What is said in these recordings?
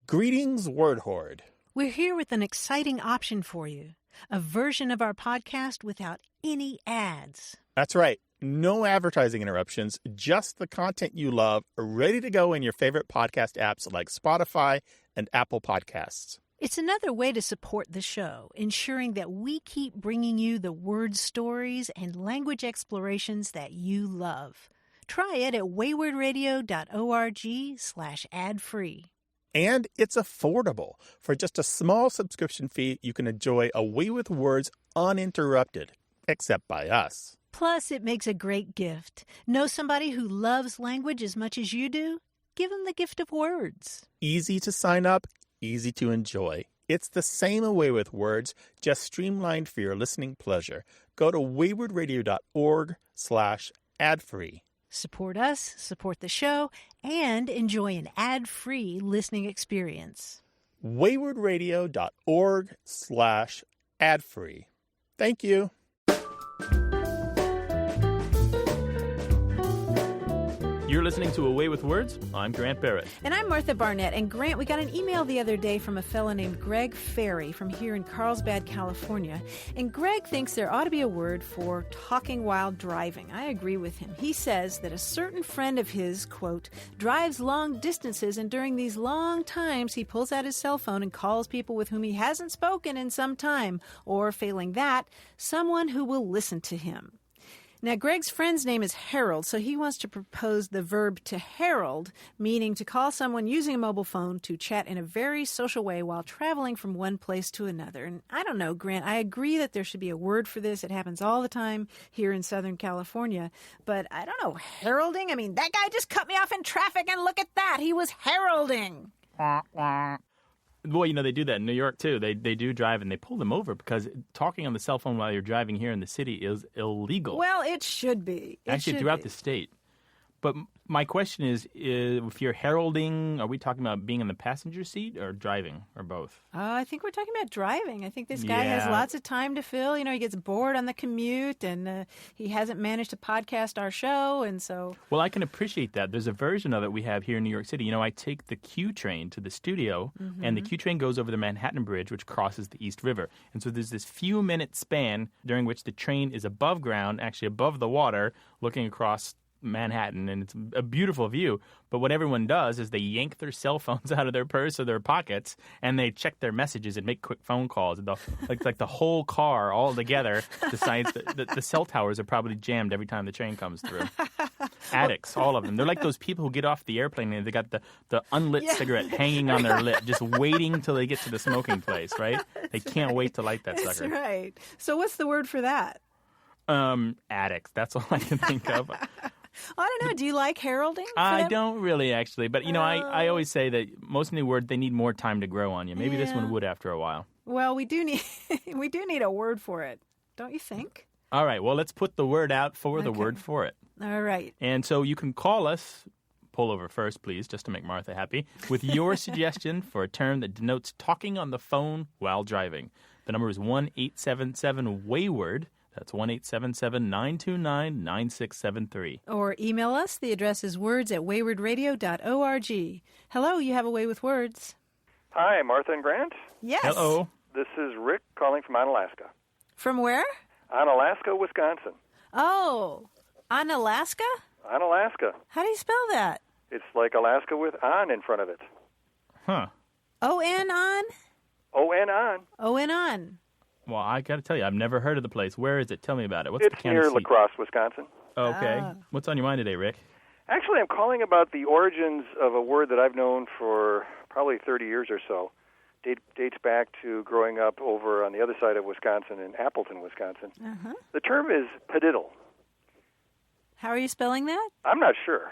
Greetings, Word Horde. We're here with an exciting option for you, a version of our podcast without any ads. That's right. No advertising interruptions, just the content you love, ready to go in your favorite podcast apps like Spotify and Apple Podcasts. It's another way to support the show, ensuring that we keep bringing you the word stories and language explorations that you love. Try it at waywardradio.org/ad-free. And it's affordable. For just a small subscription fee, you can enjoy Away with Words uninterrupted, except by us. Plus, it makes a great gift. Know somebody who loves language as much as you do? Give them the gift of words. Easy to sign up, easy to enjoy. It's the same Away with Words, just streamlined for your listening pleasure. Go to waywardradio.org/ad-free. Support us, support the show, and enjoy an ad-free listening experience. waywardradio.org/ad-free. Thank you. You're listening to Away with Words. I'm Grant Barrett. And I'm Martha Barnett. And Grant, we got an email the other day from a fellow named Greg Ferry from here in Carlsbad, California. And Greg thinks there ought to be a word for talking while driving. I agree with him. He says that a certain friend of his, quote, drives long distances, and during these long times he pulls out his cell phone and calls people with whom he hasn't spoken in some time, or, failing that, someone who will listen to him. Now, Greg's friend's name is Harold, so he wants to propose the verb to herald, meaning to call someone using a mobile phone to chat in a very social way while traveling from one place to another. And I don't know, Grant, I agree that there should be a word for this. It happens all the time here in Southern California. But I don't know, heralding? I mean, that guy just cut me off in traffic, and look at that. He was heralding. Well, you know, they do that in New York, too. They do drive, and they pull them over because talking on the cell phone while you're driving here in the city is illegal. Well, it should be. Actually, throughout the state. But my question is, if you're heralding, are we talking about being in the passenger seat or driving or both? I think we're talking about driving. I think this guy has lots of time to fill. You know, he gets bored on the commute, and he hasn't managed to podcast our show, and so... Well, I can appreciate that. There's a version of it we have here in New York City. You know, I take the Q train to the studio, and the Q train goes over the Manhattan Bridge, which crosses the East River. And so there's this few-minute span during which the train is above ground, actually above the water, looking across Manhattan, and it's a beautiful view. But what everyone does is they yank their cell phones out of their purse or their pockets, and they check their messages and make quick phone calls. Like the whole car all together decides that the cell towers are probably jammed every time the train comes through. Addicts, all of them. They're like those people who get off the airplane and they got the unlit cigarette hanging on their lip, just waiting till they get to the smoking place, right? They can't wait to light that sucker. That's right. So what's the word for that? Addicts. That's all I can think of. I don't know. Do you like heralding? I don't really, actually. But, you know, I always say that most new words, they need more time to grow on you. Maybe this one would after a while. Well, we do need a word for it, don't you think? All right. Well, let's put the word out for the word for it. All right. And so you can call us, pull over first, please, just to make Martha happy, with your suggestion for a term that denotes talking on the phone while driving. The number is 1-877-WAYWARD. That's 1-877-929-9673. Or email us. The address is words@waywardradio.org. Hello, you have a way with words. Hi, Martha and Grant. Yes. Hello. This is Rick calling from Onalaska. From where? Onalaska, Wisconsin. Oh, Onalaska? Onalaska. How do you spell that? It's like Alaska with on in front of it. Huh. O-N on? O-N on. O-N on. Well, I got to tell you, I've never heard of the place. Where is it? Tell me about it. What's It's the county near seat? La Crosse, Wisconsin. Okay. What's on your mind today, Rick? Actually, I'm calling about the origins of a word that I've known for probably 30 years or so. Dates back to growing up over on the other side of Wisconsin in Appleton, Wisconsin. The term is padiddle. How are you spelling that? I'm not sure.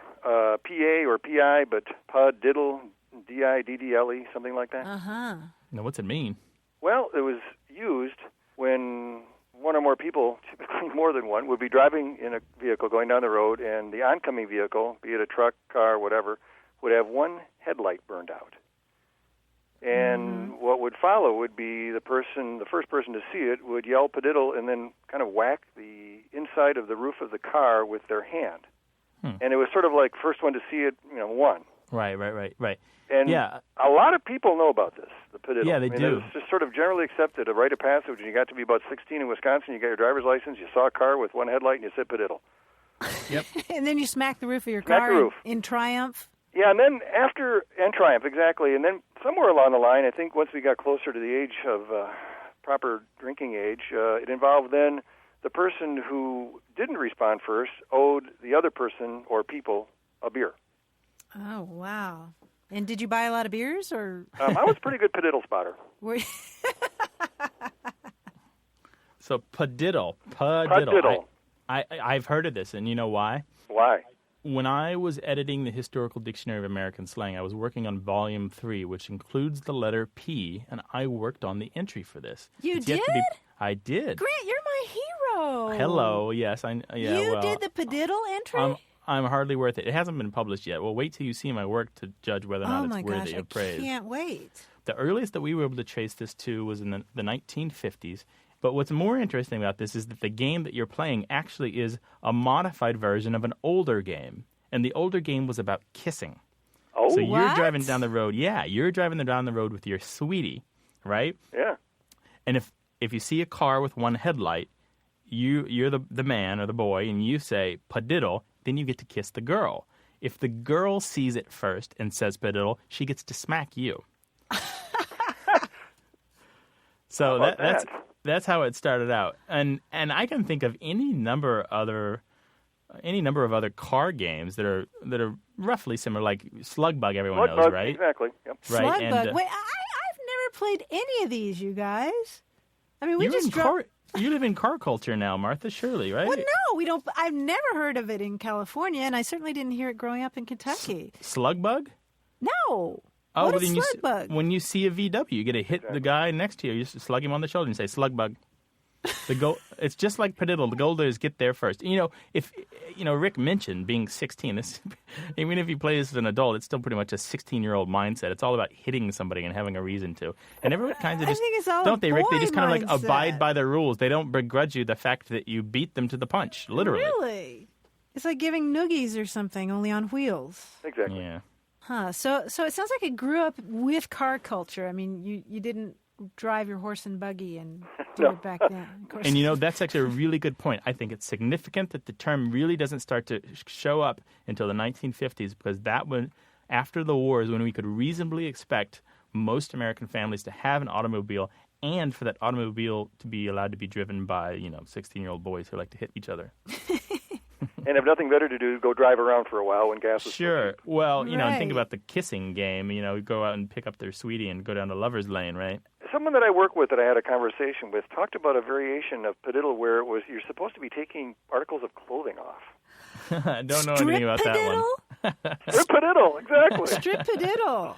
P-A or P-I, but padiddle, D-I-D-D-L-E, something like that. Now, what's it mean? Well, it was used when one or more people, typically more than one, would be driving in a vehicle going down the road, and the oncoming vehicle, be it a truck, car, whatever, would have one headlight burned out. And what would follow would be the first person to see it would yell padiddle and then kind of whack the inside of the roof of the car with their hand. And it was sort of like first one to see it, won. Right. And a lot of people know about this, the padiddle. Yeah, they do. It's just sort of generally accepted, a rite of passage. When you got to be about 16 in Wisconsin, you got your driver's license, you saw a car with one headlight, and you said padiddle. Yep. And then you smack the roof of your Smack car the roof. in triumph. Yeah, and then and triumph, exactly. And then somewhere along the line, I think once we got closer to the age of proper drinking age, it involved then the person who didn't respond first owed the other person or people a beer. Oh, wow. And did you buy a lot of beers? Or I was a pretty good padiddle spotter. So padiddle. I've heard of this, and you know why? Why? When I was editing the Historical Dictionary of American Slang, I was working on Volume 3, which includes the letter P, and I worked on the entry for this. You did? I did. Grant, you're my hero. Hello, yes. You did the padiddle entry? I'm hardly worth it. It hasn't been published yet. Well, wait till you see my work to judge whether or not it's worthy of praise. I can't wait. The earliest that we were able to trace this to was in the 1950s. But what's more interesting about this is that the game that you're playing actually is a modified version of an older game. And the older game was about kissing. Oh, so you're driving down the road. Yeah, you're driving down the road with your sweetie, right? Yeah. And if you see a car with one headlight, you're the man or the boy, and you say padiddle, then you get to kiss the girl. If the girl sees it first and says padiddle, she gets to smack you. So that's how it started out. And I can think of any number of other car games that are roughly similar, like Slug Bug. Everyone knows, right? Exactly. Yep. Right. Slug Bug. Wait, I've never played any of these, you guys. I mean, we just you live in car culture now, Martha, surely, right? Well, no, we don't. I've never heard of it in California, and I certainly didn't hear it growing up in Kentucky. Slug Bug? No. Oh, what but is then Slug Bug? When you see a VW, you get to hit the guy next to you. You just slug him on the shoulder and say, Slug Bug. It's just like padiddle. The goal is get there first. If Rick mentioned being 16. Even if you play this as an adult, it's still pretty much a 16-year-old mindset. It's all about hitting somebody and having a reason to. And everyone kind of just, I think it's all don't they, Rick? They just kind of mindset. like abide by the rules. They don't begrudge you the fact that you beat them to the punch, literally. Really? It's like giving noogies or something, only on wheels. Exactly. Yeah. Huh. So it sounds like it grew up with car culture. I mean, you didn't drive your horse and buggy and do it back then. Of course. And that's actually a really good point. I think it's significant that the term really doesn't start to show up until the 1950s, because that was after the war is when we could reasonably expect most American families to have an automobile, and for that automobile to be allowed to be driven by 16-year-old boys who like to hit each other. And have nothing better to do, go drive around for a while when gas is Sure. cheap. Well, and Right. think about the kissing game. Go out and pick up their sweetie and go down the lover's lane, right? Someone that I work with that I had a conversation with talked about a variation of padiddle where it was you're supposed to be taking articles of clothing off. I don't know anything about that one. Strip padiddle, exactly. Strip padiddle.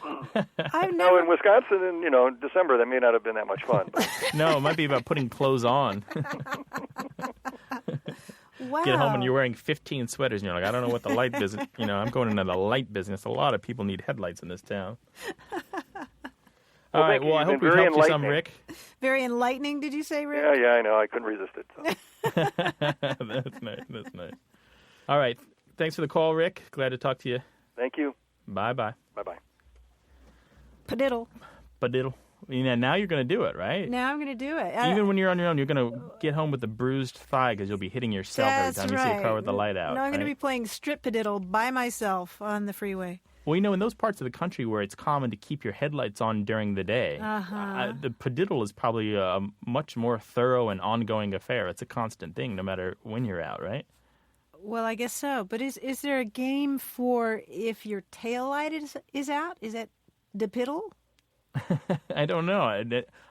I've Now, never. in Wisconsin in December, that may not have been that much fun. But No, it might be about putting clothes on. Wow. Get home and you're wearing 15 sweaters, and you're like, I don't know what the light business. I'm going into the light business. A lot of people need headlights in this town. All right. thank you. Well, I You've hope been we've very helped you some, enlightening. Rick. Very enlightening, did you say, Rick? yeah, I know. I couldn't resist it. So. That's nice. That's nice. All right. Thanks for the call, Rick. Glad to talk to you. Thank you. Bye-bye. Bye-bye. Padiddle. Padiddle. Now you're going to do it, right? Now I'm going to do it. Even when you're on your own, you're going to get home with a bruised thigh because you'll be hitting yourself every time you see a car with the light out. No, I'm going to right? be playing strip padiddle by myself on the freeway. Well, in those parts of the country where it's common to keep your headlights on during the day, the padiddle is probably a much more thorough and ongoing affair. It's a constant thing no matter when you're out, right? Well, I guess so. But is there a game for if your tail light is out? Is that the piddle? I don't know.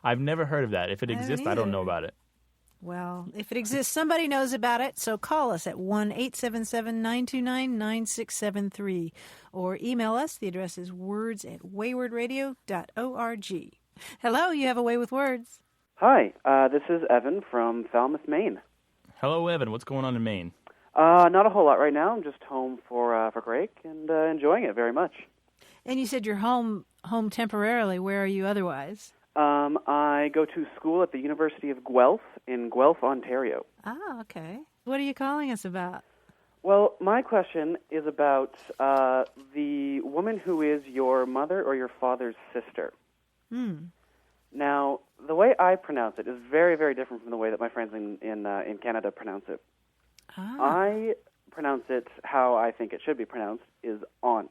I've never heard of that. If it exists, I don't know about it. Well, if it exists, somebody knows about it, so call us at 1-877-929-9673 or email us. The address is words@waywardradio.org. Hello, you have a way with words. Hi, this is Evan from Falmouth, Maine. Hello, Evan. What's going on in Maine? Not a whole lot right now. I'm just home for break and enjoying it very much. And you said you're home temporarily. Where are you otherwise? I go to school at the University of Guelph in Guelph, Ontario. Ah, okay. What are you calling us about? Well, my question is about the woman who is your mother or your father's sister. Now, the way I pronounce it is very, very different from the way that my friends in Canada pronounce it. I pronounce it how I think it should be pronounced, is aunt.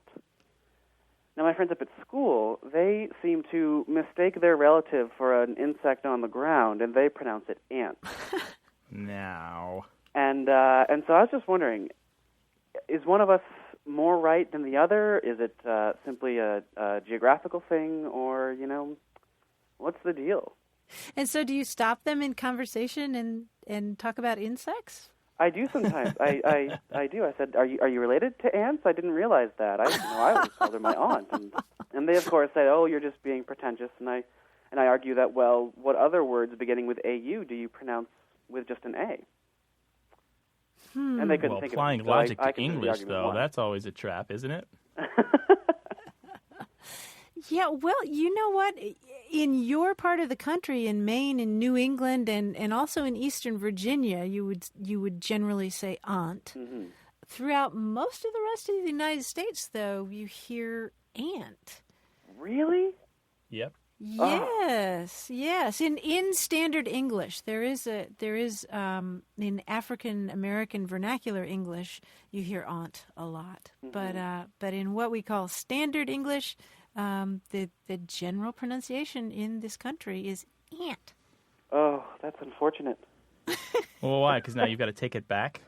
Now, my friends up at school, they seem to mistake their relative for an insect on the ground, and they pronounce it ant. Now. And so I was just wondering, is one of us more right than the other? Is it simply a geographical thing, or, what's the deal? And so do you stop them in conversation and talk about insects? I do sometimes. I do. I said, are you related to ants? I didn't realize that. I always called her my aunt. And they, of course, said, oh, you're just being pretentious. And I argue that, well, what other words beginning with AU do you pronounce with just an A? And they couldn't think of it. Applying logic to English, though, that's always a trap, isn't it? Yeah, well, you know what? In your part of the country, in Maine, in New England, and also in Eastern Virginia, you would generally say aunt. Mm-hmm. Throughout most of the rest of the United States, though, you hear aunt. Really? Yep. Yes, yes. In standard English, there is in African American vernacular English, you hear aunt a lot. Mm-hmm. But in what we call standard English, the general pronunciation in this country is aunt. Oh, that's unfortunate. Well, why? Because now you've got to take it back?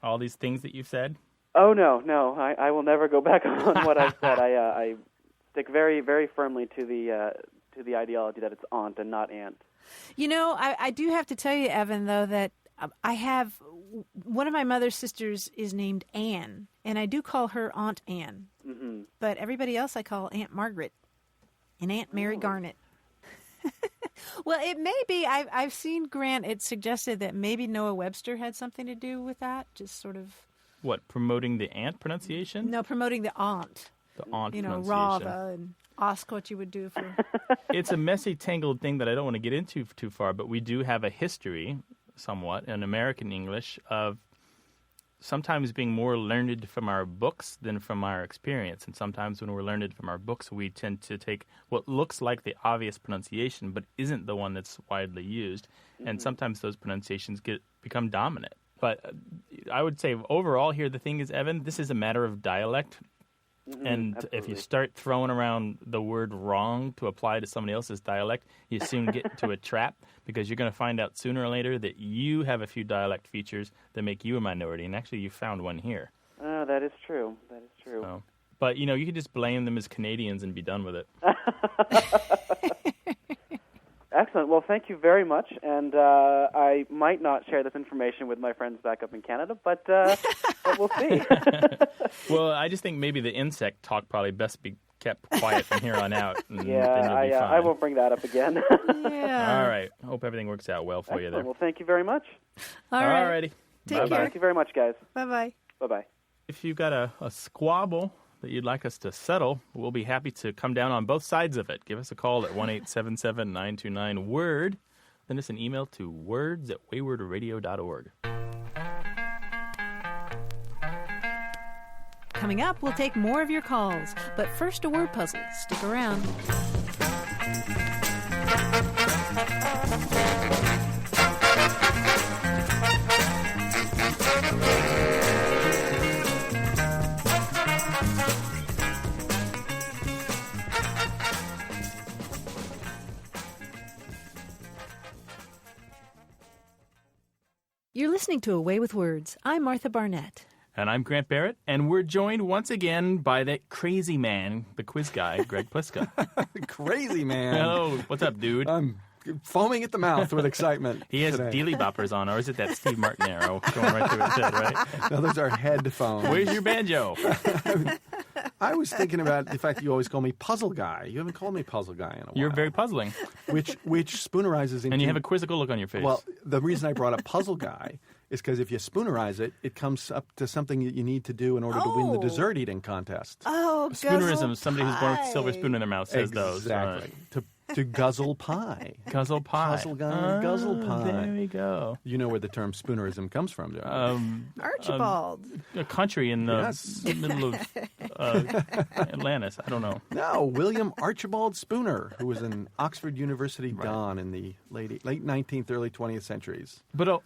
All these things that you've said? Oh, no. I will never go back on what I've said. I stick very, very firmly to the ideology that it's aunt and not aunt. I do have to tell you, Evan, though, that I have one of my mother's sisters is named Anne, and I do call her Aunt Anne. Mm-hmm. But everybody else I call Aunt Margaret and Aunt Mary Garnet. Well, it may be. I've seen, Grant, it suggested that maybe Noah Webster had something to do with that, just sort of... What, promoting the aunt pronunciation? No, promoting the aunt. The aunt pronunciation. Rava and ask what you would do for... It's a messy, tangled thing that I don't want to get into too far, but we do have a history, somewhat, in American English of sometimes being more learned from our books than from our experience. And sometimes when we're learned from our books, we tend to take what looks like the obvious pronunciation but isn't the one that's widely used. Mm-hmm. And sometimes those pronunciations become dominant. But I would say overall here, the thing is, Evan, this is a matter of dialect. Mm-hmm, and absolutely. If you start throwing around the word wrong to apply to somebody else's dialect, you soon get into a trap because you're going to find out sooner or later that you have a few dialect features that make you a minority. And actually, you found one here. Oh, that is true. That is true. So, but, you can just blame them as Canadians and be done with it. Excellent. Well, thank you very much. And I might not share this information with my friends back up in Canada, but we'll see. Well, I just think maybe the insect talk probably best be kept quiet from here on out. And yeah, then you'll be fine. I won't bring that up again. Yeah. All right. Hope everything works out well for Excellent. you there. Well, thank you very much. All right. All righty. Take Bye-bye. care. Thank you very much, guys. Bye-bye. Bye-bye. If you've got a squabble that you'd like us to settle, we'll be happy to come down on both sides of it. Give us a call at 1-877-929-WORD. Send us an email to words@waywardradio.org. Coming up, we'll take more of your calls. But first, a word puzzle. Stick around. You're listening to A Way with Words. I'm Martha Barnett. And I'm Grant Barrett, and we're joined once again by that crazy man, the quiz guy, Greg Pliska. Crazy man. Hello, what's up, dude? I'm foaming at the mouth with excitement. He has today. dealy boppers on, or is it that Steve Martin arrow going right through his head, right? No, those are headphones. Where's your banjo? I was thinking about the fact that you always call me puzzle guy. You haven't called me puzzle guy in a while. You're very puzzling. Which spoonerizes into... And you have a quizzical look on your face. Well, the reason I brought up puzzle guy is because if you spoonerize it, it comes up to something that you need to do in order to win the dessert eating contest. Oh, Spoonerism, somebody who's born with a silver spoon in their mouth says those. Exactly. To to guzzle pie. Guzzle pie. Puzzle guy, guzzle pie. There we go. You know where the term spoonerism comes from, don't you? Archibald. A country in the Yes. middle of Atlantis. I don't know. No, William Archibald Spooner, who was an Oxford University don in the late 19th, early 20th centuries. But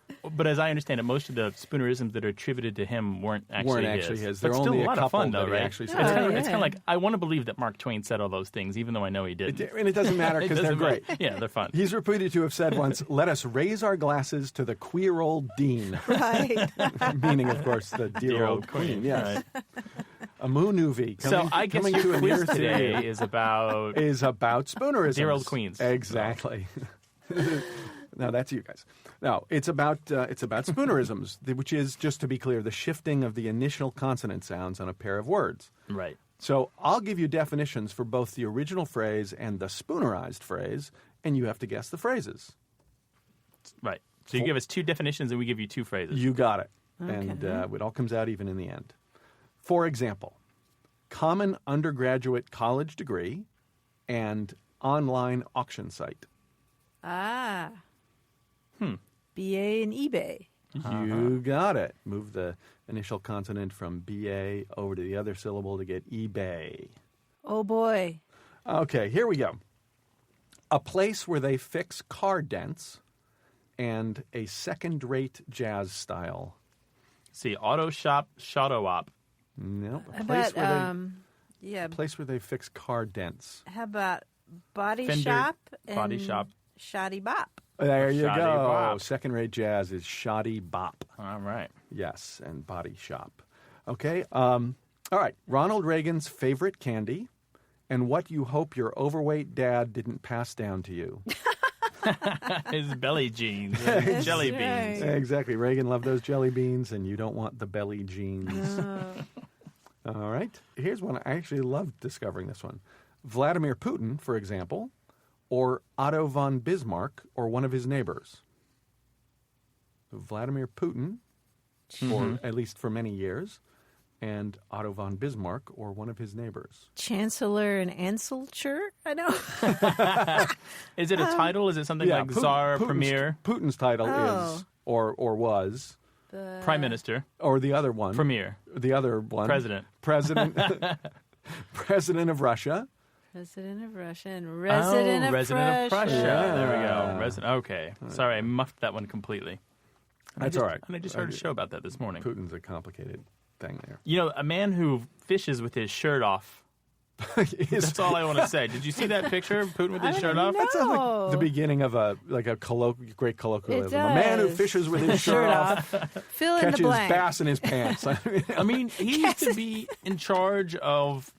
as I understand it, most of the spoonerisms that are attributed to him weren't actually his. But There are still only a lot a of fun, couple though, that he right? actually It's said. kind Yeah. of like, I want to believe that Mark Twain said all those things, even though I know he didn't. And it doesn't matter because they're great. Yeah, they're fun. He's reputed to have said once, "Let us raise our glasses to the queer old dean," Right. meaning, of course, the dear old queen. Yes, Right. a movie. So I guess coming your to a quiz near to today you is about... is about spoonerisms. Dear old queens. Exactly. No, that's you guys. No, it's about spoonerisms, which is, just to be clear, the shifting of the initial consonant sounds on a pair of words. Right. So I'll give you definitions for both the original phrase and the spoonerized phrase, and you have to guess the phrases. Right. So you give us two definitions and we give you two phrases. You got it. Okay. And it all comes out even in the end. For example, common undergraduate college degree and online auction site. Ah. BA and eBay. You got it. Move the initial consonant from BA over to the other syllable to get eBay. Oh, boy. Okay, here we go. A place where they fix car dents and a second-rate jazz style. See, auto shop, shadow op. Nope. How about, yeah, place where they fix car dents. how about body Fender, shop and body shop. shoddy bop? There you Shoddy go. bop. Second-rate jazz is shoddy bop. All right. Yes, and body shop. Okay. All right. Ronald Reagan's favorite candy and what you hope your overweight dad didn't pass down to you. His belly jeans, That's jelly right. beans. Exactly. Reagan loved those jelly beans, and you don't want the belly jeans. All right. Here's one. I actually loved discovering this one. Vladimir Putin, for example, or Otto von Bismarck, or one of his neighbors. Vladimir Putin, or at least for many years, and Otto von Bismarck, or one of his neighbors. Chancellor and Anselcher? I know. Is it a title? Is it something like Tsar, Premier, Putin's title is, or was, Prime Minister, or the other one. Premier, The other one. President. President of Russia. President of Russia and Resident of Resident Prussia. of Prussia. Yeah. There we go. Okay. Sorry, I muffed that one completely. That's all right. And I just heard a show about that this morning. Putin's a complicated thing there. You know, a man who fishes with his shirt off. That's all I want to say. Did you see that picture of Putin with his shirt off? know. That sounds like the beginning of a great colloquialism. A man who does. fishes with his shirt off, Fill in the catches blank. bass in his pants. I mean, he used to be in charge of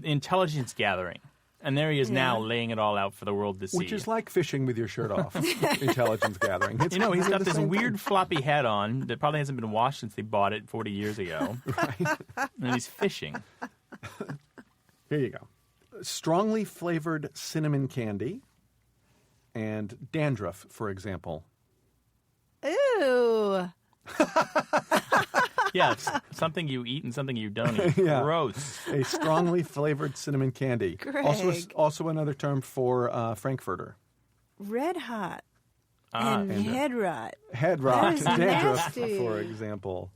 intelligence gathering. And there he is now laying it all out for the world to see. Which is like fishing with your shirt off. Intelligence gathering. It's You know, he's got the this same weird thing. floppy hat on that probably hasn't been washed since they bought it 40 years ago. Right. And he's fishing. Here you go. Strongly flavored cinnamon candy and dandruff, for example. Ew. Yeah, it's something you eat and something you don't eat. Yeah. Gross. A strongly flavored cinnamon candy. Greg. Also another term for Frankfurter. Red hot. And head rot. Head rot, That is dandruff, nasty. for example.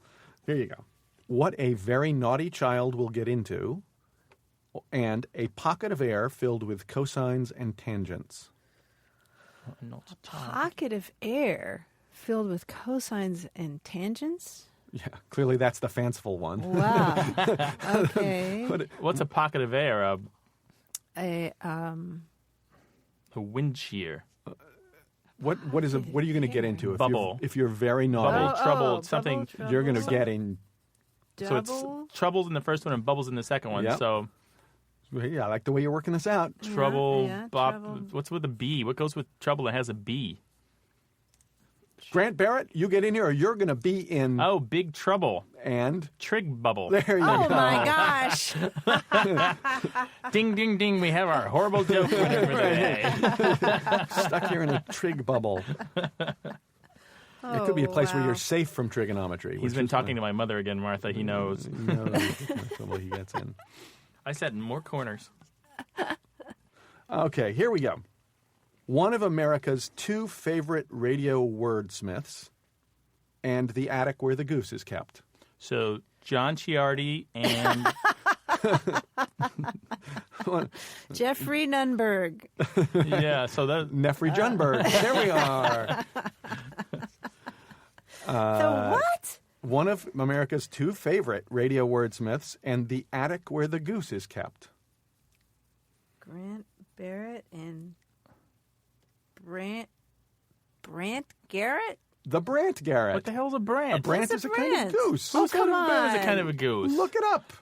Here you go. What a very naughty child will get into, and a pocket of air filled with cosines and tangents. Pocket of air filled with cosines and tangents? Yeah, clearly that's the fanciful one. Wow. Okay. What's a pocket of air? A wind shear. What are you going to get into? Bubble. If you're very naughty, Bubble, trouble, something. bubble, you're going to trouble. get in. So it's troubles in the first one and bubbles in the second one. Yep. So Yeah, I like the way you're working this out. trouble, yeah, bop. trouble. What's with a B? What goes with trouble that has a B? Grant Barrett, you get in here, or you're going to be in. Oh, big trouble. And Trig bubble. there you Oh go. my gosh. Ding, ding, ding. We have our horrible joke winner for the day. Stuck here in a trig bubble. It could be a place where you're safe from trigonometry. He's been talking to my mother again, Martha. He knows. He knows the trouble he gets in. I sat in more corners. Okay, here we go. One of America's 2 favorite radio wordsmiths and the attic where the goose is kept. So, John Ciardi and... Jeffrey Nunberg. Yeah, so that... Nefri Junberg. There we are. The what? One of America's 2 favorite radio wordsmiths and the attic where the goose is kept. Grant Barrett and Brant Garrett? The Brant Garrett. What the hell's a brant? A brant What's is a a kind of brant? goose. Oh, come That is a on. kind of a goose. Look it up.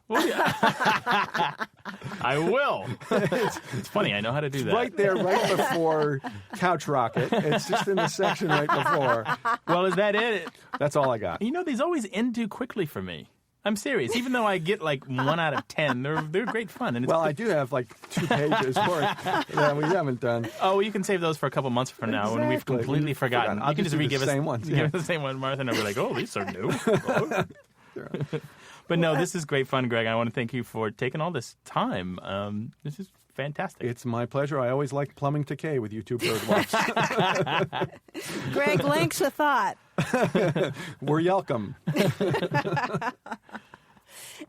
I will. It's funny. I know how to do that. Right there, right before Couch Rocket. It's just in the section right before. Well, is that it? That's all I got. You know, these always end too quickly for me. I'm serious. Even though I get like 1 out of 10, they're great fun. And it's Well, I do have like 2 pages worth that we haven't done. Oh, well, you can save those for a couple months from now when we've Exactly. completely We've forgotten. forgotten. I'll You can just just do the re-give us same ones, give yeah. us the same one, Martha, and I'll be like, oh, these are new. Oh. But no, this is great fun, Greg. I want to thank you for taking all this time. This is fantastic. It's my pleasure. I always like plumbing to K with you 2 bird wives. Greg links a thought. We're welcome.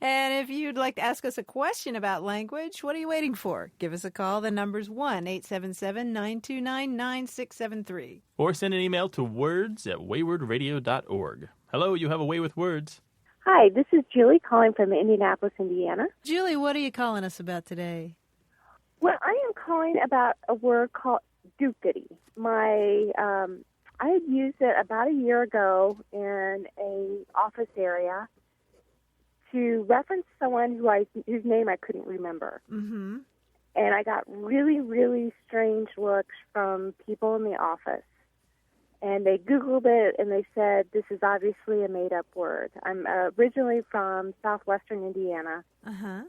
And if you'd like to ask us a question about language, what are you waiting for? Give us a call. The number's 1-877-929-9673. Or send an email to words@waywardradio.org. Hello, you have a way with words. Hi, this is Julie calling from Indianapolis, Indiana. Julie, what are you calling us about today? Well, I am calling about a word called doofity. I had used it about a year ago in a office area to reference someone whose name I couldn't remember. Mm-hmm. And I got really, really strange looks from people in the office. And they Googled it, and they said, this is obviously a made-up word. I'm originally from southwestern Indiana. Uh-huh.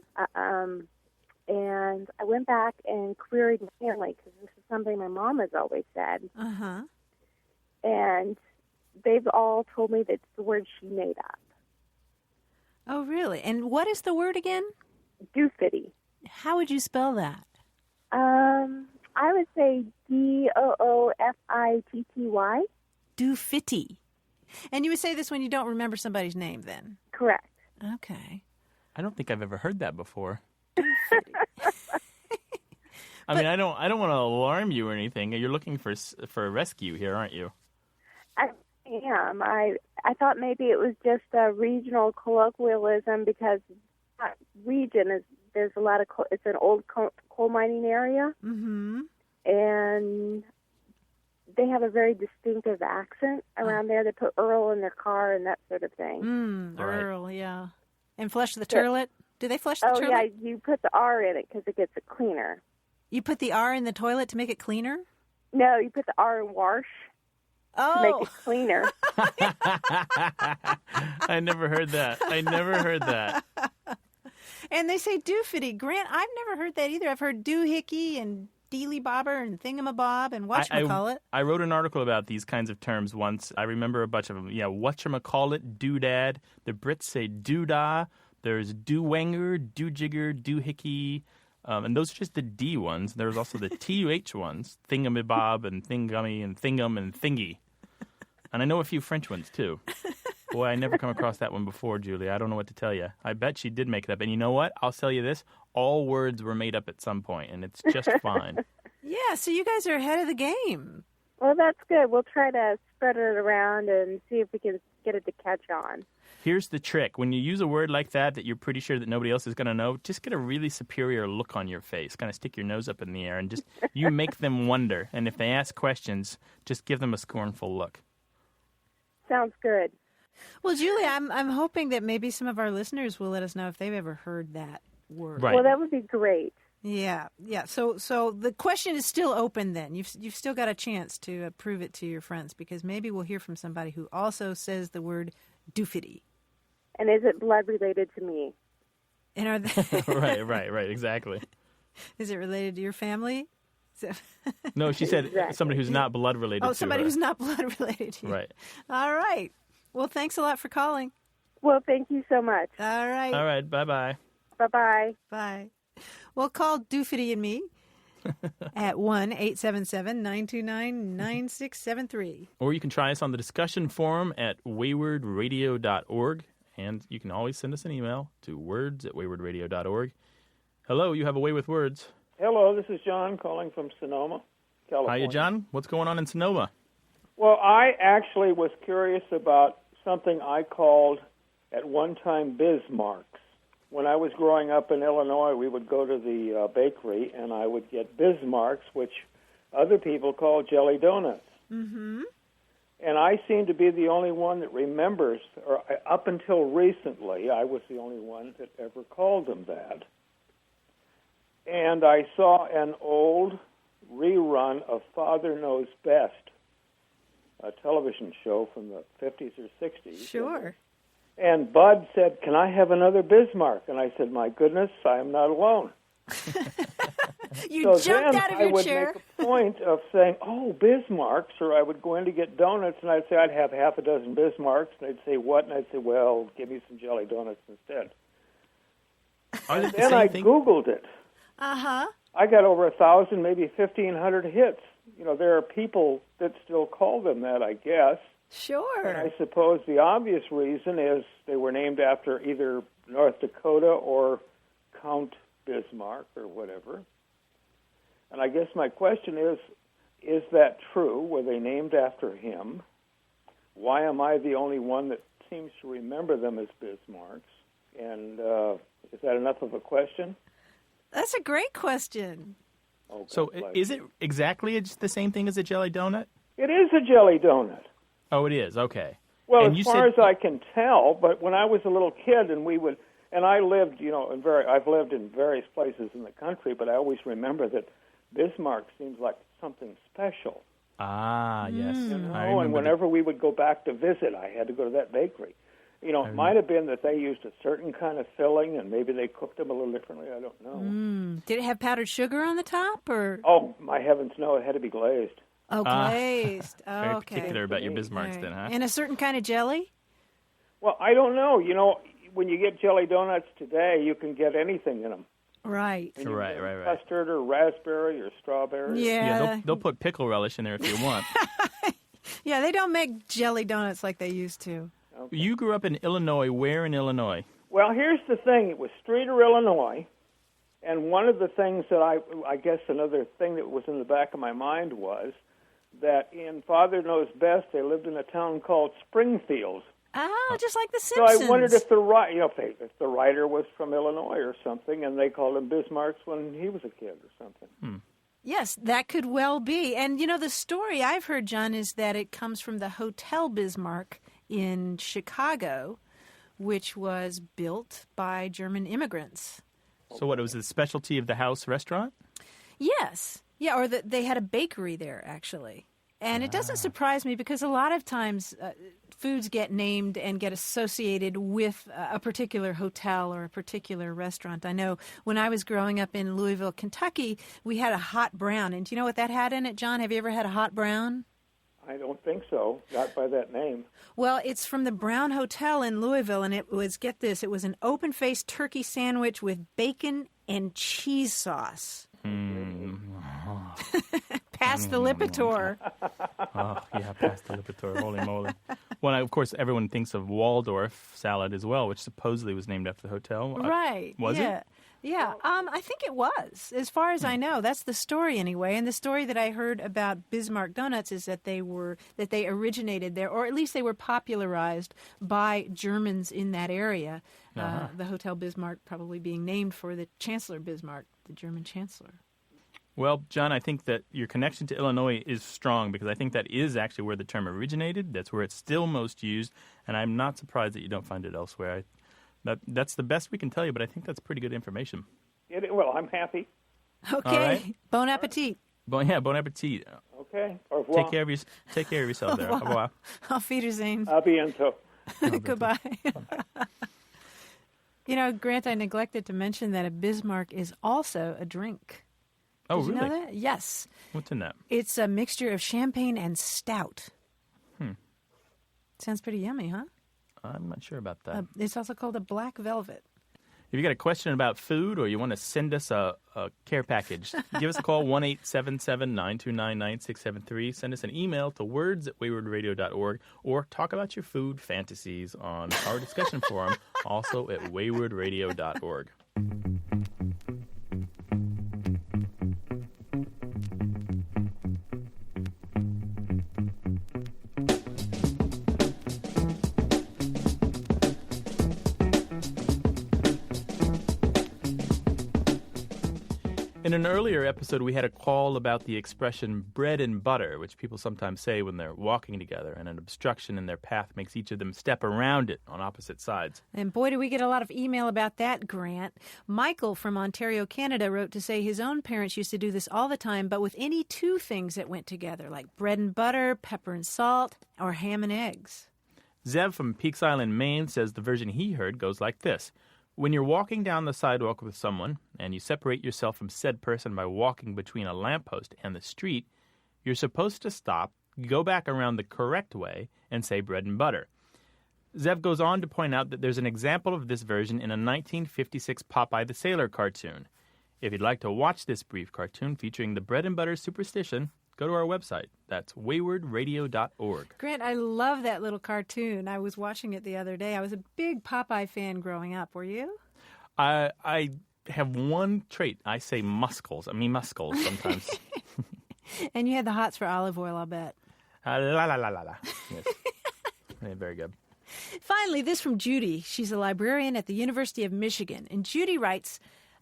And I went back and queried my family, because this is something my mom has always said. Uh-huh. And they've all told me that it's the word she made up. Oh, really? And what is the word again? Doofity. How would you spell that? I would say Doofitty. Doofity. And you would say this when you don't remember somebody's name, then? Correct. Okay. I don't think I've ever heard that before. I mean, I don't want to alarm you or anything. You're looking for a rescue here, aren't you? I am. I thought maybe it was just a regional colloquialism because that region there's a lot of it's an old coal mining area, Mm-hmm. and they have a very distinctive accent around there. They put Earl in their car and that sort of thing. Right. Earl, yeah. And flush the turlet? Do they flush the Oh turlet? yeah, you put the R in it because it gets it cleaner. You put the R in the toilet to make it cleaner? No, you put the R in wash to make it cleaner. I never heard that. And they say doofity. Grant, I've never heard that either. I've heard doohickey and dealy bobber and thingamabob and whatchamacallit. I wrote an article about these kinds of terms once. I remember a bunch of them. Yeah, whatchamacallit, doodad. The Brits say doodah. There's doo-wanger, doo-jigger, doohickey. And those are just the D ones. There's also the TUH ones. Thingamabob and thingummy and thingum and thingy. And I know a few French ones, too. Boy, I never come across that one before, Julie. I don't know what to tell you. I bet she did make it up. And you know what? I'll tell you this. All words were made up at some point, and it's just fine. Yeah, so you guys are ahead of the game. Well, that's good. We'll try to spread it around and see if we can get it to catch on. Here's the trick. When you use a word like that you're pretty sure that nobody else is going to know, just get a really superior look on your face. Kind of stick your nose up in the air and just you make them wonder. And if they ask questions, just give them a scornful look. Sounds good. Well, Julie, I'm hoping that maybe some of our listeners will let us know if they've ever heard that word. Right. Well, that would be great. Yeah. So the question is still open then. You've still got a chance to prove it to your friends because maybe we'll hear from somebody who also says the word doofity. And is it blood related to me? And are they... Right, exactly. Is it related to your family? No, she said Exactly. somebody who's not blood related to her. Oh, somebody who's not blood related to you. Right. All right. Well, thanks a lot for calling. Well, thank you so much. All right. All right, bye-bye. Bye-bye. Bye. Well, call Doofity and me. at 1-877-929-9673. Or you can try us on the discussion forum at waywardradio.org. And you can always send us an email to words@waywardradio.org. Hello, you have a way with words. Hello, this is John calling from Sonoma, California. Hiya, John. What's going on in Sonoma? Well, I actually was curious about something I called at one time Bismarcks. When I was growing up in Illinois, we would go to the bakery, and I would get Bismarcks, which other people call jelly donuts. Mm-hmm. And I seem to be the only one that remembers, or up until recently, I was the only one that ever called them that. And I saw an old rerun of Father Knows Best, a television show from the 50s or 60s. Sure. And Bud said, "Can I have another Bismarck?" And I said, "My goodness, I am not alone." You so jumped then out of your chair. I would make a point of saying, "Oh, Bismarcks," or I would go in to get donuts, and I'd say I'd have half a dozen Bismarcks, and they'd say, "What?" And I'd say, "Well, give me some jelly donuts instead." And then I Googled it. Uh-huh. I got over 1,000, maybe 1,500 hits. You know, there are people that still call them that, I guess. Sure. And I suppose the obvious reason is they were named after either North Dakota or Count Bismarck or whatever. And I guess my question is that true? Were they named after him? Why am I the only one that seems to remember them as Bismarcks? And is that enough of a question? That's a great question. Oh, So is it exactly the same thing as a jelly donut? It is a jelly donut. Oh, it is. Okay. Well, and as far as I can tell, but when I was a little kid and I lived, I've lived in various places in the country, but I always remember that Bismarck seems like something special. Ah, yes. And whenever we would go back to visit, I had to go to that bakery. It might have been that they used a certain kind of filling, and maybe they cooked them a little differently. I don't know. Did it have powdered sugar on the top, or? Oh, my heavens, no! It had to be glazed. Oh, glazed. Very Okay. particular about your Bismarcks, then, huh? And a certain kind of jelly? Well, I don't know. When you get jelly donuts today, you can get anything in them. Right. Right. Custard or raspberry or strawberry. Yeah. They'll put pickle relish in there if you want. Yeah, they don't make jelly donuts like they used to. Okay. You grew up in Illinois. Where in Illinois? Well, here's the thing. It was Streeter, Illinois, and one of the things that I guess another thing that was in the back of my mind was that in Father Knows Best, they lived in a town called Springfield. Oh, just like the Simpsons. So I wondered if the writer was from Illinois or something, and they called him Bismarcks when he was a kid or something. Yes, that could well be. And, the story I've heard, John, is that it comes from the Hotel Bismarck in Chicago, which was built by German immigrants. So what, it was the specialty of the house restaurant? Yes. Yeah, or they had a bakery there, actually. And it doesn't surprise me because a lot of times foods get named and get associated with a particular hotel or a particular restaurant. I know when I was growing up in Louisville, Kentucky, we had a hot brown. And do you know what that had in it, John? Have you ever had a hot brown? I don't think so, not by that name. Well, it's from the Brown Hotel in Louisville, and it was, get this, it was an open-faced turkey sandwich with bacon and cheese sauce. Past the Lipitor. Oh, yeah, past the Lipitor. Holy moly. Well, of course, everyone thinks of Waldorf salad as well, which supposedly was named after the hotel. Right. Was it? Yeah, I think it was. As far as I know, that's the story anyway. And the story that I heard about Bismarck donuts is that they originated there, or at least they were popularized by Germans in that area. The Hotel Bismarck probably being named for the Chancellor Bismarck, the German chancellor. Well, John, I think that your connection to Illinois is strong because I think that is actually where the term originated. That's where it's still most used, and I'm not surprised that you don't find it elsewhere. That's the best we can tell you, but I think that's pretty good information. Well, I'm happy. Okay. Right. Bon appetit. Bon appetit. Okay. Au revoir. Take care of yourself there. Au revoir. Auf Wiedersehen. A bientôt. Goodbye. Grant, I neglected to mention that a Bismarck is also a drink. Oh, Did you really? know that? Yes. What's in that? It's a mixture of champagne and stout. Sounds pretty yummy, huh? I'm not sure about that. It's also called a black velvet. If you got a question about food or you want to send us a care package, give us a call, 1-877-929-9673. Send us an email to words@waywardradio.org or talk about your food fantasies on our discussion forum, also at waywardradio.org. In an earlier episode, we had a call about the expression bread and butter, which people sometimes say when they're walking together, and an obstruction in their path makes each of them step around it on opposite sides. And boy, do we get a lot of email about that, Grant. Michael from Ontario, Canada, wrote to say his own parents used to do this all the time, but with any two things that went together, like bread and butter, pepper and salt, or ham and eggs. Zev from Peaks Island, Maine, says the version he heard goes like this. When you're walking down the sidewalk with someone and you separate yourself from said person by walking between a lamppost and the street, you're supposed to stop, go back around the correct way, and say bread and butter. Zev goes on to point out that there's an example of this version in a 1956 Popeye the Sailor cartoon. If you'd like to watch this brief cartoon featuring the bread and butter superstition, go to our website. That's waywardradio.org. Grant, I love that little cartoon. I was watching it the other day. I was a big Popeye fan growing up. Were you? I have one trait. I say muscles sometimes. And you had the hots for olive oil, I'll bet. La la la la la. Yes. Yeah, very good. Finally, this from Judy. She's a librarian at the University of Michigan. And Judy writes,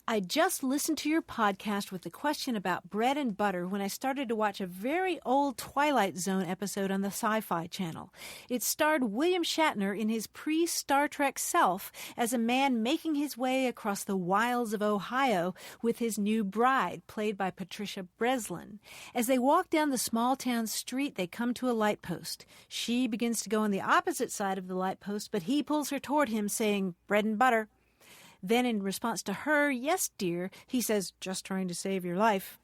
I just listened to your podcast with the question about bread and butter when I started to watch a very old Twilight Zone episode on the Sci-Fi Channel. It starred William Shatner in his pre-Star Trek self as a man making his way across the wilds of Ohio with his new bride, played by Patricia Breslin. As they walk down the small town street, they come to a light post. She begins to go on the opposite side of the light post, but he pulls her toward him, saying, bread and butter. Then, in response to her, yes, dear, he says, just trying to save your life.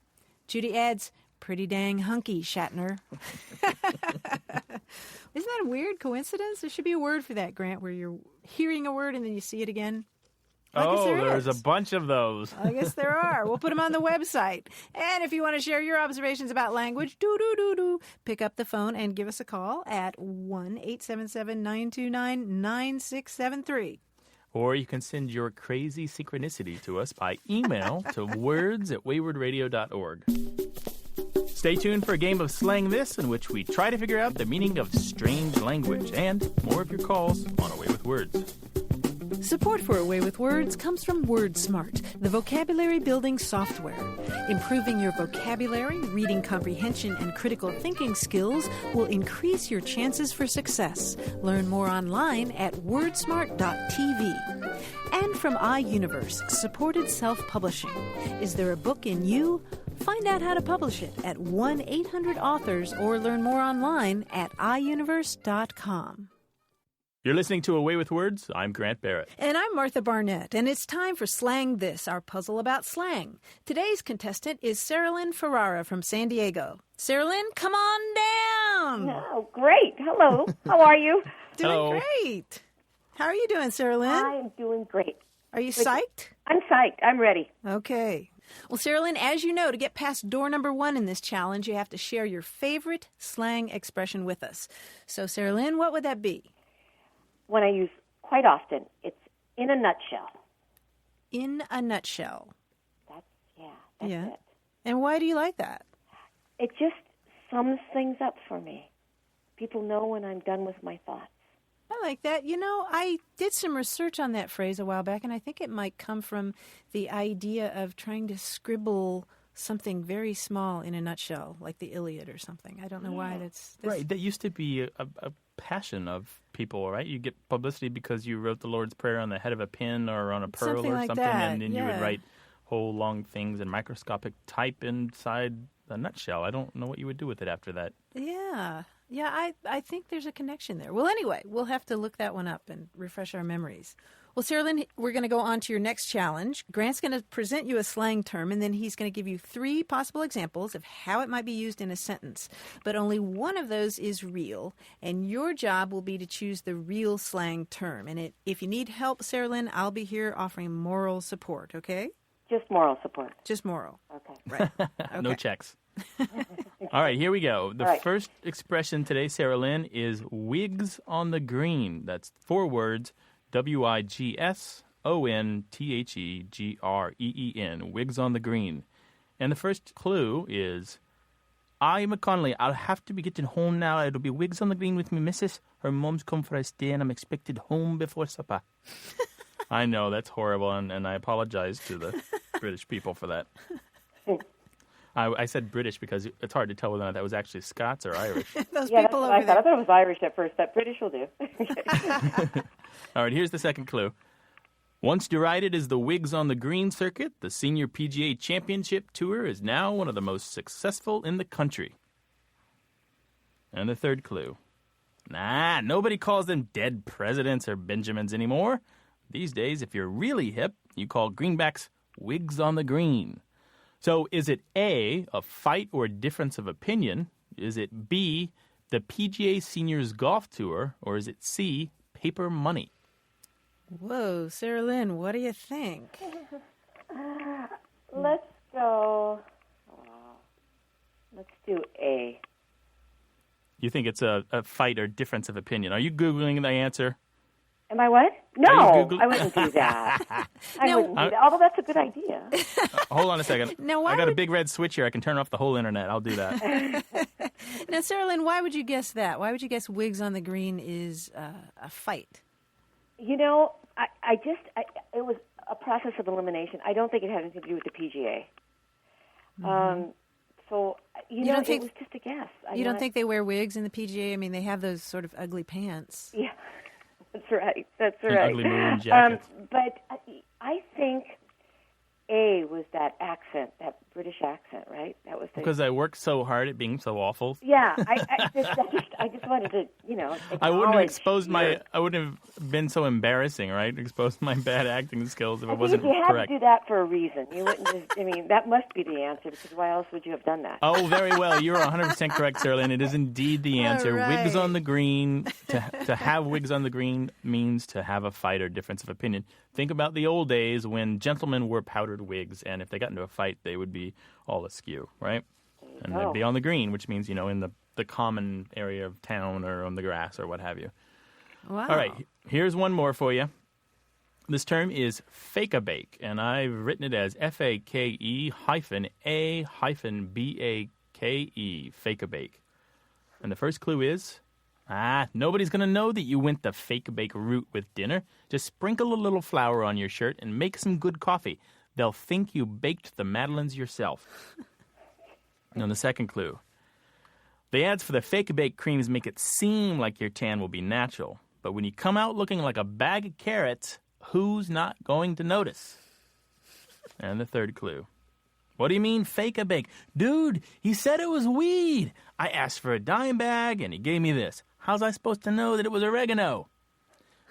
Judy adds, pretty dang hunky, Shatner. Isn't that a weird coincidence? There should be a word for that, Grant, where you're hearing a word and then you see it again. There's a bunch of those. I guess there are. We'll put them on the website. And if you want to share your observations about language, pick up the phone and give us a call at 1-877-929-9673. Or you can send your crazy synchronicity to us by email to words@waywardradio.org. Stay tuned for a game of Slang This, in which we try to figure out the meaning of strange language, and more of your calls on Away with Words. Support for Away with Words comes from WordSmart, the vocabulary building software. Improving your vocabulary, reading comprehension, and critical thinking skills will increase your chances for success. Learn more online at wordsmart.tv. And from iUniverse, supported self-publishing. Is there a book in you? Find out how to publish it at 1-800-AUTHORS or learn more online at iUniverse.com. You're listening to Away with Words. I'm Grant Barrett. And I'm Martha Barnett, and it's time for Slang This, our puzzle about slang. Today's contestant is Saralyn Ferrara from San Diego. Saralyn, come on down! Oh, great. Hello. How are you? Doing great. How are you doing, Saralyn? I'm doing great. Are you psyched? I'm psyched. I'm ready. Okay. Well, Saralyn, as you know, to get past door number 1 in this challenge, you have to share your favorite slang expression with us. So, Saralyn, what would that be? One I use quite often. It's in a nutshell. In a nutshell. That's it. And why do you like that? It just sums things up for me. People know when I'm done with my thoughts. I like that. You know, I did some research on that phrase a while back, and I think it might come from the idea of trying to scribble something very small in a nutshell, like the Iliad or something. I don't know why that's... Right, that used to be a passion of people, right? You get publicity because you wrote the Lord's Prayer on the head of a pin or on a pearl something or like something, that. and then you would write whole long things in microscopic type inside a nutshell. I don't know what you would do with it after that. Yeah, I think there's a connection there. Well, anyway, we'll have to look that one up and refresh our memories. Well, Sarah Lynn, we're going to go on to your next challenge. Grant's going to present you a slang term, and then he's going to give you 3 possible examples of how it might be used in a sentence. But only one of those is real, and your job will be to choose the real slang term. And if you need help, Sarah Lynn, I'll be here offering moral support, okay? Just moral support. Just moral. Okay. Right. Okay. No checks. All right, here we go. The right. first expression today, Sarah Lynn, is wigs on the green. That's 4 words, WIGSONTHEGREEN, wigs on the green. And the first clue is, Aye, McConnelly, I'll have to be getting home now. It'll be wigs on the green with me missus. Her mum's come for a stay and I'm expected home before supper. I know, that's horrible, and I apologize to the British people for that. I said British because it's hard to tell whether or not that was actually Scots or Irish. Those Yeah, people that's what over I thought. there. I thought it was Irish at first, but British will do. All right, here's the second clue. Once derided as the wigs on the green circuit, the Senior PGA Championship Tour is now one of the most successful in the country. And the third clue. Nah, nobody calls them dead presidents or Benjamins anymore. These days, if you're really hip, you call greenbacks wigs on the green. So is it A, a fight or difference of opinion? Is it B, the PGA Seniors Golf Tour? Or is it C, paper money? Whoa, Sarah Lynn, what do you think? Let's go. Let's do A. You think it's a fight or difference of opinion. Are you Googling the answer? Am I what? Are No, you Googling? I wouldn't do that. I No. wouldn't do that, although that's a good idea. Hold on a second. Now, why I got a would- big red switch here. I can turn off the whole internet. I'll do that. Now, Sarah Lynn, why would you guess that? Why would you guess wigs on the green is a fight? You know, it was a process of elimination. I don't think it had anything to do with the PGA. So, you know, don't think- it was just a guess. You don't think they wear wigs in the PGA? I mean, they have those sort of ugly pants. Yeah, that's right. That's And right. ugly maroon jackets. But I think A was that accent, that British accent, right? That was the, Because I worked so hard at being so awful. yeah. I just wanted to, you know, I wouldn't have acknowledge exposed your- I wouldn't have been so embarrassing, right? Exposed my bad acting skills if I it think wasn't if you had correct. to do that for a reason, you wouldn't just. I mean, that must be the answer because why else would you have done that? Oh, very well. You're 100% correct, Sarah Lynn. It is indeed the answer. All Wigs right. on the green. To have wigs on the green means to have a fight or difference of opinion. Think about the old days when gentlemen wore powdered wigs, and if they got into a fight, they would be all askew, right? And they'd be on the green, which means, you know, in the common area of town or on the grass or what have you. Wow. All right, here's one more for you. This term is fake-a-bake, and I've written it as FAKE-A-BAKE, fake-a-bake. And the first clue is, nobody's going to know that you went the fake-a-bake route with dinner. Just sprinkle a little flour on your shirt and make some good coffee. They'll think you baked the madeleines yourself. And the second clue. The ads for the fake-a-bake creams make it seem like your tan will be natural. But when you come out looking like a bag of carrots, who's not going to notice? And the third clue. What do you mean fake-a-bake? Dude, he said it was weed. I asked for a dime bag, and he gave me this. How's I supposed to know that it was oregano?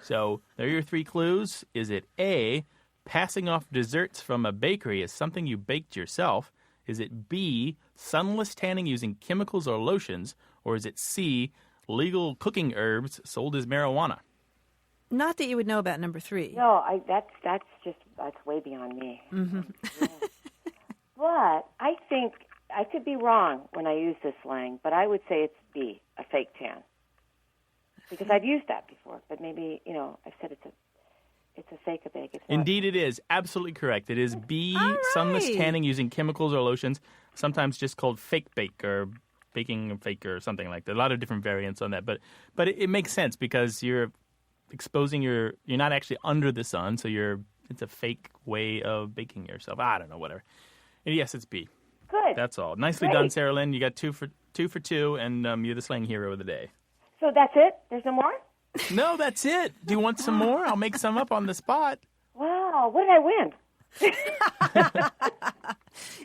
So, there are your 3 clues. Is it A, passing off desserts from a bakery is something you baked yourself? Is it B, sunless tanning using chemicals or lotions? Or is it C, legal cooking herbs sold as marijuana? Not that you would know about number 3. No, that's way beyond me. Mm-hmm. Yeah. But I think I could be wrong when I use this slang, but I would say it's B, a fake tan, because I've used that before. But maybe I've said it's a fake-a-bake. It's not. Indeed, it is. Absolutely correct. It is B, All right. sunless tanning using chemicals or lotions, sometimes just called fake bake or baking fake or something like that. A lot of different variants on that. But it makes sense because you're exposing you're not actually under the sun, so it's a fake way of baking yourself. I don't know, whatever. And yes, it's B. Good. That's all. Nicely Great. done, Sarah Lynn. You got 2 for 2, and you're the slang hero of the day. So that's it? There's no more? No, that's it. Do you want some more? I'll make some up on the spot. Wow, what did I win?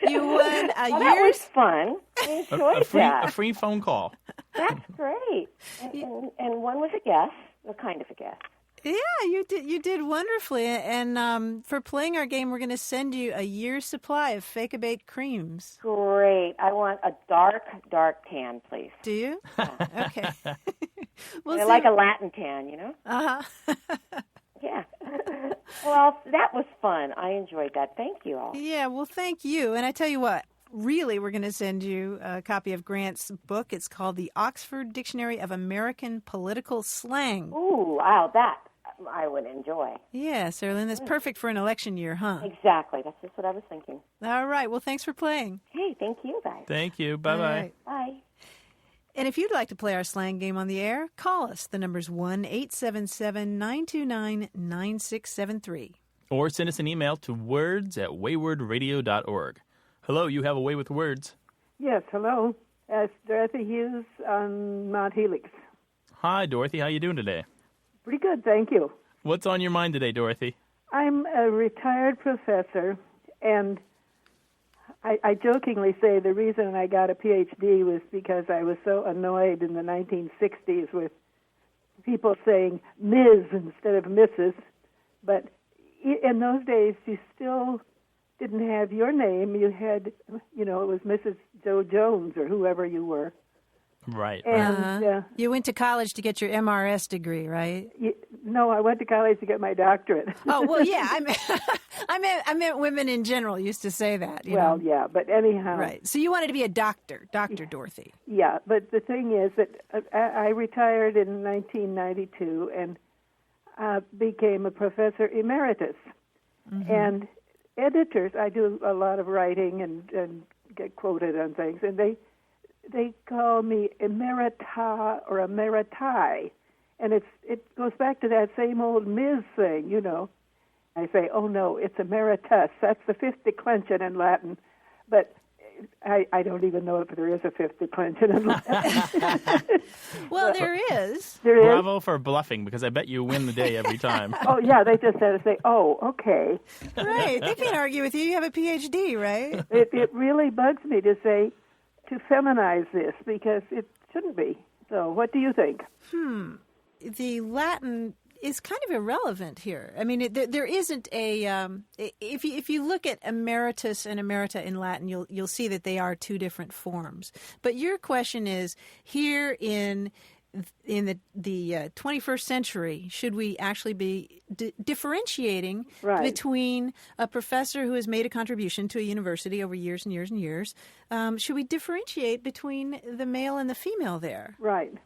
You won a Well, that was year's... fun. I enjoyed that. A free phone call. That's great. And one was a guess, a kind of a guess. Yeah, you did wonderfully. And for playing our game, we're going to send you a year's supply of Fake-A-Bake creams. Great. I want a dark tan, please. Do you? Yeah. Okay. I like a Latin tan, you know? Uh-huh. Yeah. Well, that was fun. I enjoyed that. Thank you all. Yeah, well, thank you. And I tell you what, really, we're going to send you a copy of Grant's book. It's called The Oxford Dictionary of American Political Slang. Ooh, wow, that I would enjoy. Yes, Erlyn, that's perfect for an election year, huh? Exactly. That's just what I was thinking. All right. Well, thanks for playing. Hey, thank you, guys. Thank you. Bye-bye. Right. Bye. And if you'd like to play our slang game on the air, call us. The number's 1-877-929-9673. Or send us an email to words@waywardradio.org. Hello, you have a way with words. Yes, hello. It's Dorothy Hughes on Mount Helix. Hi, Dorothy. How you doing today? Pretty good, thank you. What's on your mind today, Dorothy? I'm a retired professor, and I jokingly say the reason I got a PhD was because I was so annoyed in the 1960s with people saying Ms. instead of Mrs., but in those days you still didn't have your name. You had, it was Mrs. Joe Jones or whoever you were. Right. And you went to college to get your MRS degree, right? No, I went to college to get my doctorate. Oh, well, yeah. I meant women in general used to say that. You know? Yeah, but anyhow. Right. So you wanted to be a doctor, Dr. Dorothy. Yeah, but the thing is that I retired in 1992 and became a professor emeritus. Mm-hmm. And editors, I do a lot of writing and get quoted on things, and they call me emerita or emeriti, and it goes back to that same old Ms. thing, you know. I say, oh no, it's emeritus. That's the fifth declension in Latin, but I don't even know if there is a fifth declension in Latin. Well, there is. Bravo for bluffing, because I bet you win the day every time. Oh yeah, they just had to say, oh, okay. Right, they can't argue with you. You have a PhD, right? It really bugs me to say, to feminize this, because it shouldn't be. So what do you think? The Latin is kind of irrelevant here. I mean, there isn't a if you look at emeritus and emerita in Latin, you'll see that they are two different forms. But your question is, here in the 21st century, should we actually be differentiating between a professor who has made a contribution to a university over years and years and years? Should we differentiate between the male and the female there? Right.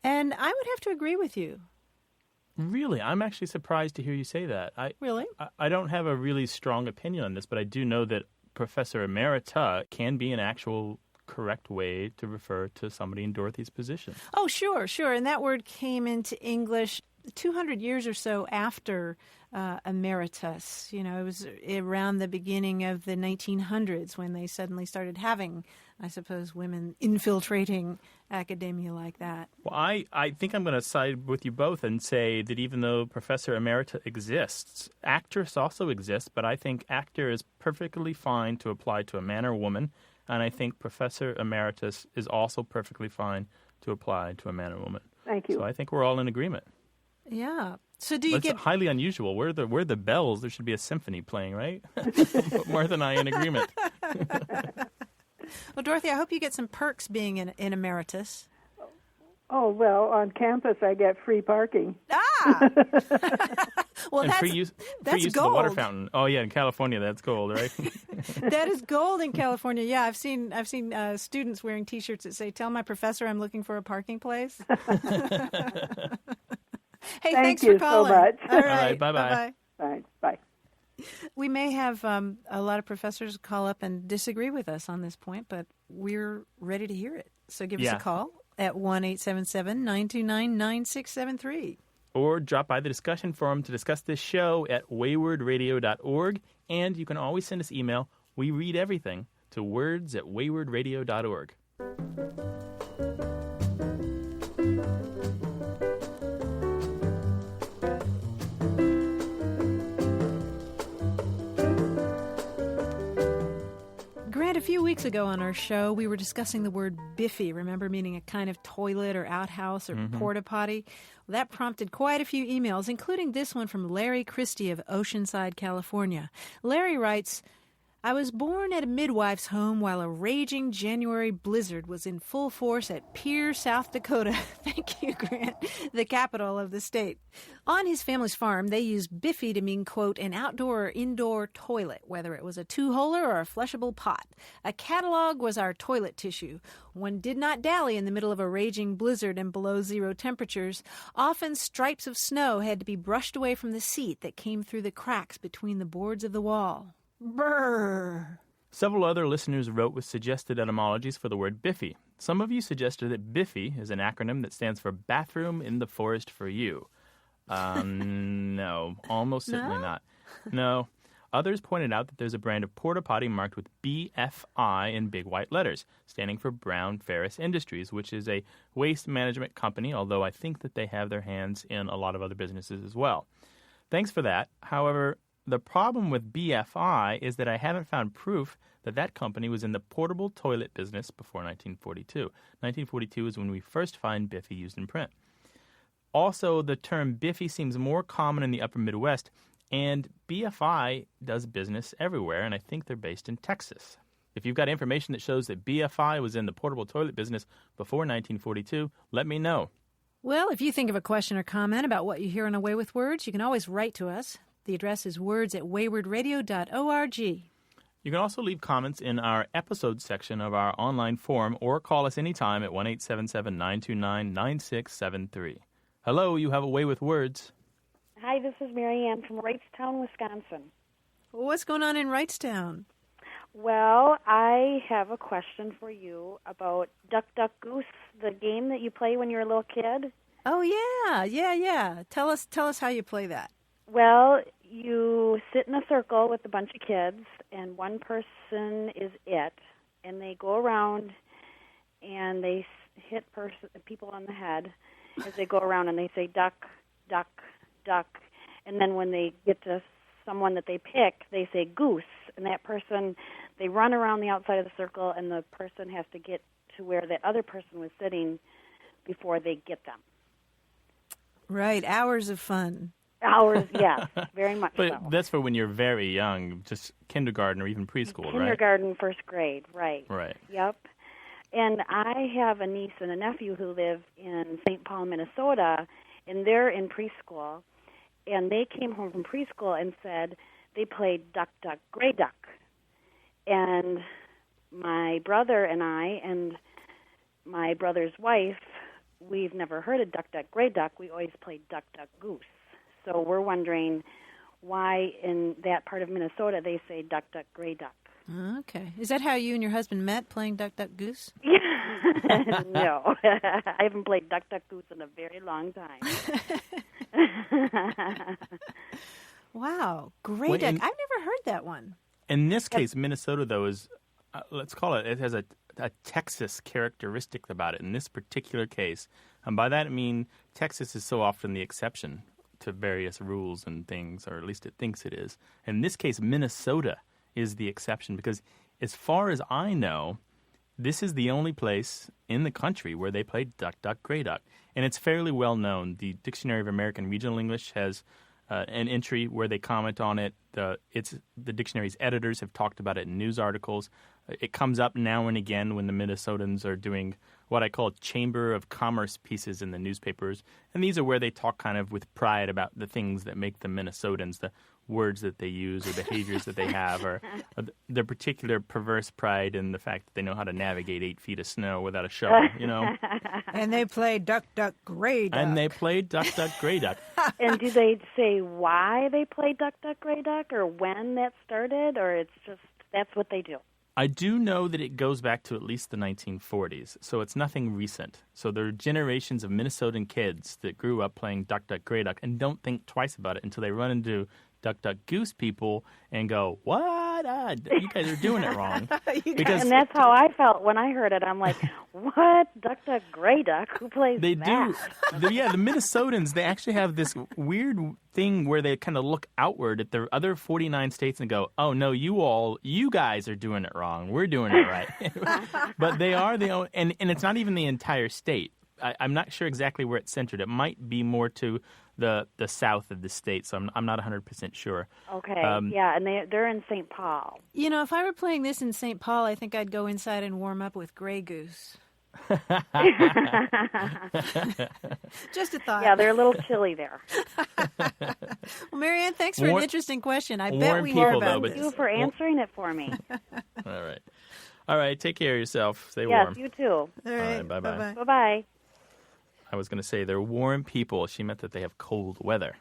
And I would have to agree with you. Really? I'm actually surprised to hear you say that. Really? I don't have a really strong opinion on this, but I do know that Professor Emerita can be an actual correct way to refer to somebody in Dorothy's position. Oh, sure. And that word came into English 200 years or so after emeritus. You know, it was around the beginning of the 1900s when they suddenly started having, I suppose, women infiltrating academia like that. Well, I think I'm going to side with you both and say that even though Professor Emerita exists, actress also exists, but I think actor is perfectly fine to apply to a man or woman, and I think Professor Emeritus is also perfectly fine to apply to a man or woman. Thank you. So I think we're all in agreement. Yeah. So do you That's highly unusual. We're the bells. There should be a symphony playing, right? But Martha and I in agreement. Well, Dorothy, I hope you get some perks being in emeritus. Oh, well, on campus I get free parking. Ah! Well, and that's free use gold. of the water fountain. Oh, yeah, in California, that's gold, right? That is gold in California. Yeah, I've seen students wearing T-shirts that say, "Tell my professor I'm looking for a parking place." Hey, thanks for calling. Thank you so much. All right, bye-bye. Bye. We may have a lot of professors call up and disagree with us on this point, but we're ready to hear it. So give us a call at 1-877-929-9673. Or drop by the discussion forum to discuss this show at waywardradio.org. And you can always send us email. We read everything to words@waywardradio.org. Grant, if few weeks ago on our show, we were discussing the word biffy, remember, meaning a kind of toilet or outhouse or porta potty. Well, that prompted quite a few emails, including this one from Larry Christie of Oceanside, California. Larry writes, I was born at a midwife's home while a raging January blizzard was in full force at Pierre, South Dakota. Thank you, Grant, the capital of the state. On his family's farm, they used biffy to mean, quote, an outdoor or indoor toilet, whether it was a two-holer or a flushable pot. A catalog was our toilet tissue. One did not dally in the middle of a raging blizzard and below zero temperatures. Often stripes of snow had to be brushed away from the seat that came through the cracks between the boards of the wall. Brrr. Several other listeners wrote with suggested etymologies for the word biffy. Some of you suggested that biffy is an acronym that stands for Bathroom in the Forest for You. No, almost certainly not. No. Others pointed out that there's a brand of porta potty marked with BFI in big white letters, standing for Brown Ferris Industries, which is a waste management company, although I think that they have their hands in a lot of other businesses as well. Thanks for that. However, the problem with BFI is that I haven't found proof that that company was in the portable toilet business before 1942. 1942 is when we first find biffy used in print. Also, the term biffy seems more common in the upper Midwest, and BFI does business everywhere, and I think they're based in Texas. If you've got information that shows that BFI was in the portable toilet business before 1942, let me know. Well, if you think of a question or comment about what you hear on A Way with Words, you can always write to us. The address is words@waywardradio.org. You can also leave comments in our episode section of our online forum or call us anytime at 1-877-929-9673. Hello, you have A Way with Words. Hi, this is Mary Ann from Wrightstown, Wisconsin. What's going on in Wrightstown? Well, I have a question for you about Duck, Duck, Goose, the game that you play when you're a little kid. Oh, yeah. Tell us how you play that. Well, you sit in a circle with a bunch of kids, and one person is it, and they go around and they hit people on the head as they go around, and they say duck, duck, duck, and then when they get to someone that they pick, they say goose, and that person, they run around the outside of the circle, and the person has to get to where that other person was sitting before they get them. Right, hours of fun. Hours, yes, very much but so. That's for when you're very young, just kindergarten or even preschool, right? Kindergarten, first grade, right. Right. Yep. And I have a niece and a nephew who live in St. Paul, Minnesota, and they're in preschool. And they came home from preschool and said they played Duck, Duck, Gray Duck. And my brother and I and my brother's wife, we've never heard of Duck, Duck, Gray Duck. We always played Duck, Duck, Goose. So we're wondering why in that part of Minnesota they say Duck, Duck, Gray Duck. Okay. Is that how you and your husband met, playing Duck, Duck, Goose? No. I haven't played Duck, Duck, Goose in a very long time. Wow. Gray Duck. I've never heard that one. In this case, Minnesota, though, is, let's call it, it has a Texas characteristic about it in this particular case. And by that I mean Texas is so often the exception to various rules and things, or at least it thinks it is. In this case, Minnesota is the exception because as far as I know, this is the only place in the country where they play Duck, Duck, Gray Duck. And it's fairly well known. The Dictionary of American Regional English has an entry where they comment on it. The dictionary's editors have talked about it in news articles. It comes up now and again when the Minnesotans are doing what I call Chamber of Commerce pieces in the newspapers. And these are where they talk kind of with pride about the things that make them Minnesotans, the words that they use or behaviors that they have, or their particular perverse pride in the fact that they know how to navigate 8 feet of snow without a shovel, you know. And they play Duck, Duck, Gray Duck. And they play Duck, Duck, Gray Duck. And do they say why they play Duck, Duck, Gray Duck, or when that started, or it's just that's what they do? I do know that it goes back to at least the 1940s, so it's nothing recent. So there are generations of Minnesotan kids that grew up playing Duck, Duck, Gray Duck and don't think twice about it until they run into Duck, Duck, Goose people and go, what? You guys are doing it wrong. And that's how I felt when I heard it. I'm like, what? Duck, duck, gray duck? Who plays They that? do. The Minnesotans, they actually have this weird thing where they kind of look outward at the other 49 states and go, oh, no, you guys are doing it wrong. We're doing it right. But they are the only, and it's not even the entire state. I'm not sure exactly where it's centered. It might be more to the south of the state, so I'm not 100% sure. Okay, yeah, and they're in St. Paul. You know, if I were playing this in St. Paul, I think I'd go inside and warm up with Grey Goose. Just a thought. Yeah, they're a little chilly there. Well, Marianne, thanks for an interesting question. I bet we people, hear about though, this. Thank you for answering it for me. All right, take care of yourself. Stay yes, warm. You too. All right, bye-bye. Bye-bye. I was going to say they're warm people. She meant that they have cold weather.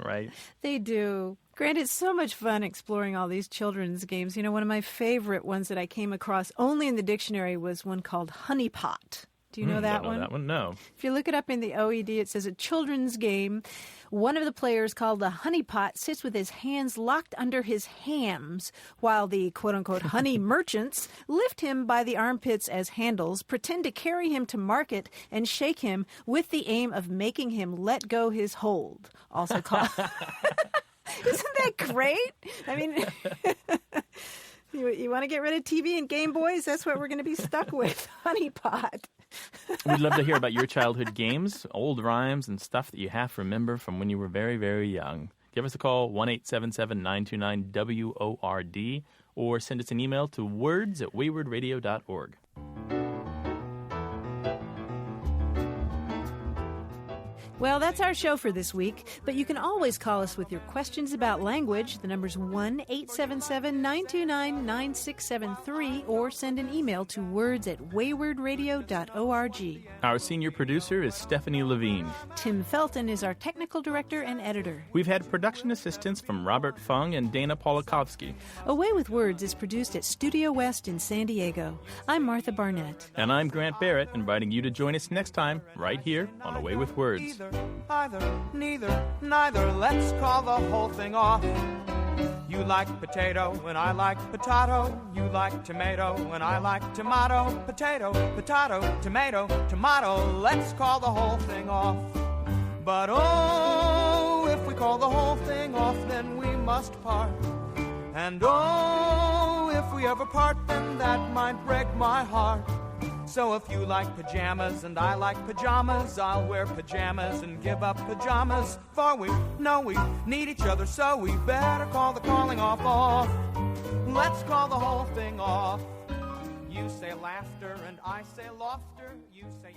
Right? They do. Grant, it's so much fun exploring all these children's games. You know, one of my favorite ones that I came across only in the dictionary was one called Honey Pot. Do you know that one? That one? No. If you look it up in the OED, it says a children's game. One of the players, called the Honey Pot, sits with his hands locked under his hams while the quote-unquote honey merchants lift him by the armpits as handles, pretend to carry him to market, and shake him with the aim of making him let go his hold. Also called... Isn't that great? I mean... You want to get rid of TV and Game Boys? That's what we're going to be stuck with. Honey Pot. We'd love to hear about your childhood games, old rhymes, and stuff that you half remember from when you were very, very young. Give us a call, 1-877-929-WORD, or send us an email to words@waywardradio.org. Well, that's our show for this week, but you can always call us with your questions about language. The number's 1-877-929-9673, or send an email to words@waywardradio.org. Our senior producer is Stephanie Levine. Tim Felton is our technical director and editor. We've had production assistance from Robert Fung and Dana Polikovsky. Away with Words is produced at Studio West in San Diego. I'm Martha Barnett. And I'm Grant Barrett, inviting you to join us next time, right here on Away with Words. Either, neither, neither, let's call the whole thing off. You like potato and I like potato. You like tomato and I like tomato. Potato, potato, tomato, tomato, let's call the whole thing off. But oh, if we call the whole thing off, then we must part. And oh, if we ever part, then that might break my heart. So if you like pajamas and I like pajamas, I'll wear pajamas and give up pajamas. For we know we need each other, so we better call the calling off. Let's call the whole thing off. You say laughter and I say laughter. You say